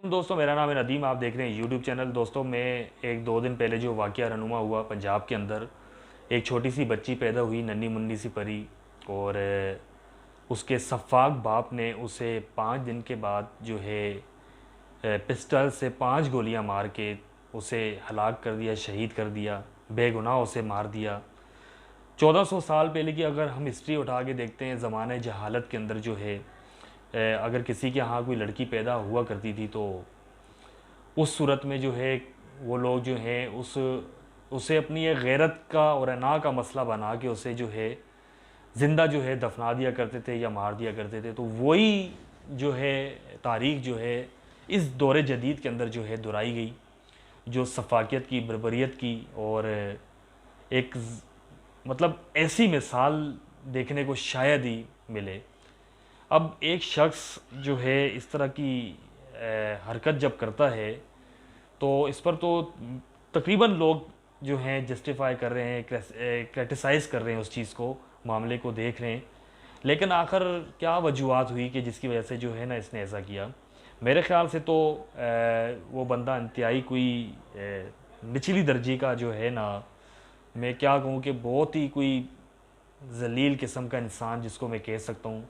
दोस्तों, मेरा नाम है नदीम। आप देख रहे हैं यूट्यूब चैनल। दोस्तों, मैं एक दो दिन पहले जो वाक़या रहनुमा हुआ पंजाब के अंदर, एक छोटी सी बच्ची पैदा हुई, नन्ही मुन्नी सी परी। और उसके सफ़ाक बाप ने उसे 5 दिन के बाद जो है पिस्टल से 5 गोलियां मार के उसे हलाक कर दिया, शहीद कर दिया, बेगुनाह उसे मार दिया। 1400 साल पहले की अगर हम हिस्ट्री उठा के देखते हैं, ज़माने जहालत के अंदर जो है अगर किसी के यहाँ कोई लड़की पैदा हुआ करती थी तो उस सूरत में जो है वो लोग जो हैं उसे अपनी एक गैरत का और अना का मसला बना के उसे जो है ज़िंदा जो है दफना दिया करते थे या मार दिया करते थे। तो वही जो है तारीख़ जो है इस दौर जदीद के अंदर जो है दोहराई गई, जो सफाकियत की, बर्बरियत की और एक मतलब ऐसी मिसाल देखने को शायद ही मिले। अब एक शख्स जो है इस तरह की हरकत जब करता है तो इस पर तो तकरीबन लोग जो हैं जस्टिफाई कर रहे हैं, क्रिटिसाइज़ कर रहे हैं, उस चीज़ को, मामले को देख रहे हैं। लेकिन आखिर क्या वजूहत हुई कि जिसकी वजह से जो है ना इसने ऐसा किया। मेरे ख़्याल से तो वो बंदा इंतहाई कोई निचली दर्जे का जो है ना, मैं क्या कहूँ कि बहुत ही कोई जलील किस्म का इंसान जिसको मैं कह सकता हूँ,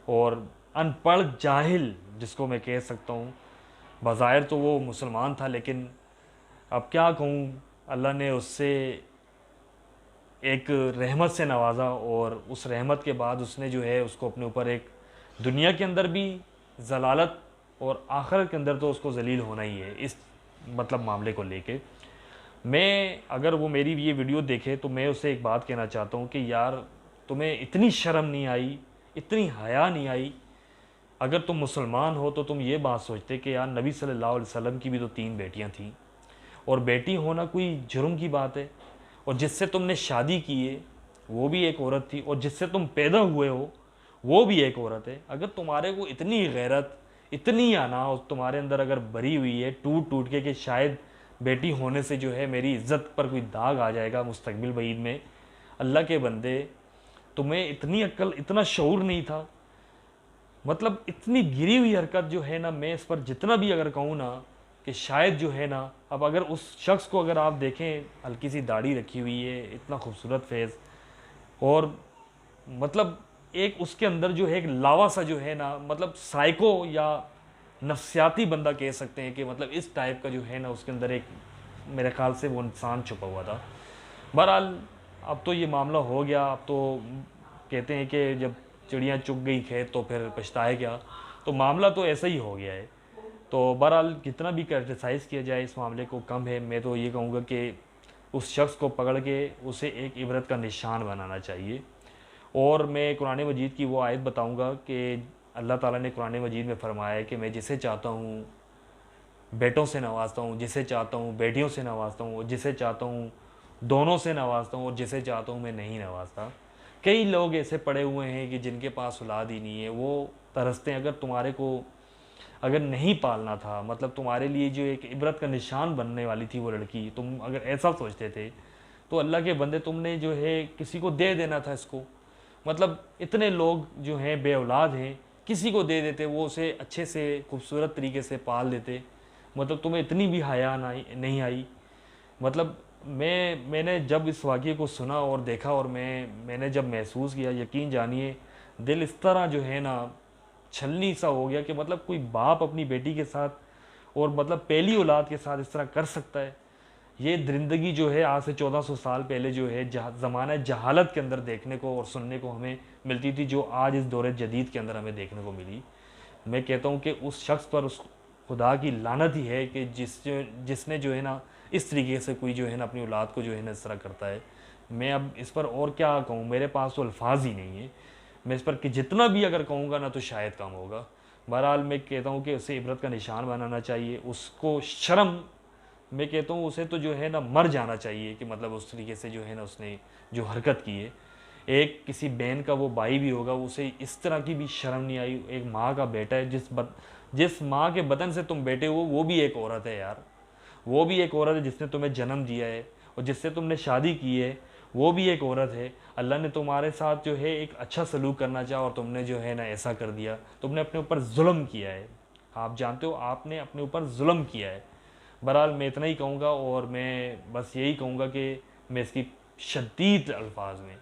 और अनपढ़ जाहिल जिसको मैं कह सकता हूँ। बज़ाहिर तो वो मुसलमान था, लेकिन अब क्या कहूँ, अल्लाह ने उससे एक रहमत से नवाज़ा और उस रहमत के बाद उसने जो है उसको अपने ऊपर एक दुनिया के अंदर भी ज़लालत और आखिरत के अंदर तो उसको ज़लील होना ही है। इस मतलब मामले को लेके मैं, अगर वो मेरी ये वीडियो देखे तो मैं उससे एक बात कहना चाहता हूँ कि यार, तुम्हें इतनी शर्म नहीं आई, इतनी हया नहीं आई? अगर तुम मुसलमान हो तो तुम ये बात सोचते कि यार नबी सल्लल्लाहु अलैहि वसल्लम की भी तो 3 बेटियां थीं, और बेटी होना कोई जुर्म की बात है? और जिससे तुमने शादी की है वो भी एक औरत थी, और जिससे तुम पैदा हुए हो वो भी एक औरत है। अगर तुम्हारे को इतनी गैरत, इतनी आना और तुम्हारे अंदर अगर भरी हुई है टूट टूट के कि शायद बेटी होने से जो है मेरी इज़्ज़त पर कोई दाग आ जाएगा मुस्तकबिल बईद में, अल्लाह के बंदे, तुम्हें इतनी अक्ल, इतना शऊर नहीं था? मतलब इतनी गिरी हुई हरकत जो है ना, मैं इस पर जितना भी अगर कहूँ ना कि शायद जो है ना, अब अगर उस शख्स को अगर आप देखें, हल्की सी दाढ़ी रखी हुई है, इतना खूबसूरत फेस, और मतलब एक उसके अंदर जो है एक लावा सा जो है ना, मतलब साइको या नफ्सियाती बंदा कह सकते हैं कि मतलब इस टाइप का जो है ना उसके अंदर एक, मेरे ख्याल से वो इंसान छुपा हुआ था। बहरहाल, अब तो ये मामला हो गया। अब तो कहते हैं कि जब चिड़ियाँ चुग गई खेत तो फिर पछताए क्या। तो मामला तो ऐसा ही हो गया है। तो बहरहाल, कितना भी क्रिटिसाइज़ किया जाए इस मामले को कम है। मैं तो ये कहूँगा कि उस शख्स को पकड़ के उसे एक इबरत का निशान बनाना चाहिए। और मैं कुरान मजीद की वो आयत बताऊँगा कि अल्लाह ताला ने कुरान मजीद में फ़रमाया है कि मैं जिसे चाहता हूँ बेटों से नवाजता हूँ, जिसे चाहता हूँ बेटियों से नवाजता हूँ, और जिसे चाहता हूँ दोनों से नवाजता हूँ, और जिसे चाहता हूँ मैं नहीं नवाजता। कई लोग ऐसे पड़े हुए हैं कि जिनके पास औलाद ही नहीं है, वो तरसते हैं। अगर तुम्हारे को अगर नहीं पालना था, मतलब तुम्हारे लिए जो एक इबरत का निशान बनने वाली थी वो लड़की, तुम अगर ऐसा सोचते थे तो अल्लाह के बंदे, तुमने जो है किसी को दे देना था इसको। मतलब इतने लोग जो हैं बे औलाद हैं, किसी को दे देते, वो उसे अच्छे से खूबसूरत तरीके से पाल देते। मतलब तुम्हें इतनी भी हया नहीं आई? मतलब मैंने जब इस वाक़ये को सुना और देखा, और मैंने जब महसूस किया, यकीन जानिए दिल इस तरह जो है ना छलनी सा हो गया कि मतलब कोई बाप अपनी बेटी के साथ, और मतलब पहली औलाद के साथ इस तरह कर सकता है? ये दरिंदगी जो है आज से 1400 साल पहले जो है ज़माना जहालत के अंदर देखने को और सुनने को हमें मिलती थी, जो आज इस दौर जदीद के अंदर हमें देखने को मिली। मैं कहता हूँ कि उस शख्स पर उस खुदा की लानत ही है कि जिसने जो है ना इस तरीके से कोई जो है ना अपनी औलाद को जो है ना इस तरह करता है। मैं अब इस पर और क्या कहूँ, मेरे पास तो अल्फाज ही नहीं है। मैं इस पर कि जितना भी अगर कहूँगा ना तो शायद कम होगा। बहरहाल, मैं कहता हूँ कि उसे इबरत का निशान बनाना चाहिए, उसको शर्म, मैं कहता हूँ उसे तो जो है ना मर जाना चाहिए कि मतलब उस तरीके से जो है ना उसने जो हरकत की है। एक किसी बहन का वो भाई भी होगा, उसे इस तरह की भी शर्म नहीं आई? एक माँ का बेटा है, जिस माँ के बदन से तुम बेटे हो वो भी एक औरत है यार। वो भी एक औरत है जिसने तुम्हें जन्म दिया है, और जिससे तुमने शादी की है वो भी एक औरत है। अल्लाह ने तुम्हारे साथ जो है एक अच्छा सलूक करना चाहा और तुमने जो है ना ऐसा कर दिया। तुमने अपने ऊपर जुल्म किया है। आप जानते हो आपने अपने ऊपर जुल्म किया है। बहरहाल मैं इतना ही कहूँगा, और मैं बस यही कहूँगा कि मैं इसकी शदीद अल्फाज में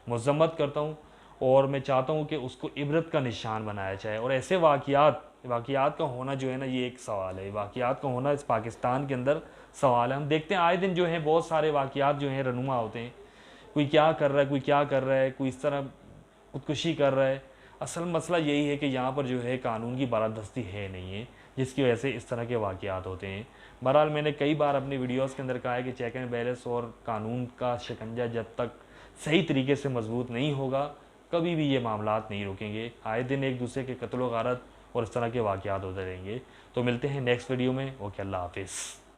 मज़म्मत करता हूँ, और मैं चाहता हूँ कि उसको इबरत का निशान बनाया जाए। और ऐसे वाक़यात का होना जो है ना, ये एक सवाल है, वाक़यात का होना इस पाकिस्तान के अंदर सवाल है। हम देखते हैं आए दिन जो है बहुत सारे वाक़यात जो हैं रनुमा होते हैं, कोई क्या कर रहा है, कोई क्या कर रहा है, कोई इस तरह खुदकुशी कर रहा है। असल मसला यही है कि यहाँ पर जो है कानून की बालादस्ती है नहीं है, जिसकी वजह से इस तरह के वाक़यात होते हैं। बहरहाल मैंने कई बार अपनी वीडियोस के अंदर कहा है कि चेक एंड बैलेंस और कानून का शिकंजा जब तक सही तरीके से मजबूत नहीं होगा, कभी भी ये मामलात नहीं रुकेंगे। आए दिन एक दूसरे के कत्ल व गारत और इस तरह के वाक़यात होते रहेंगे। तो मिलते हैं नेक्स्ट वीडियो में। ओके, अल्लाह हाफिज़।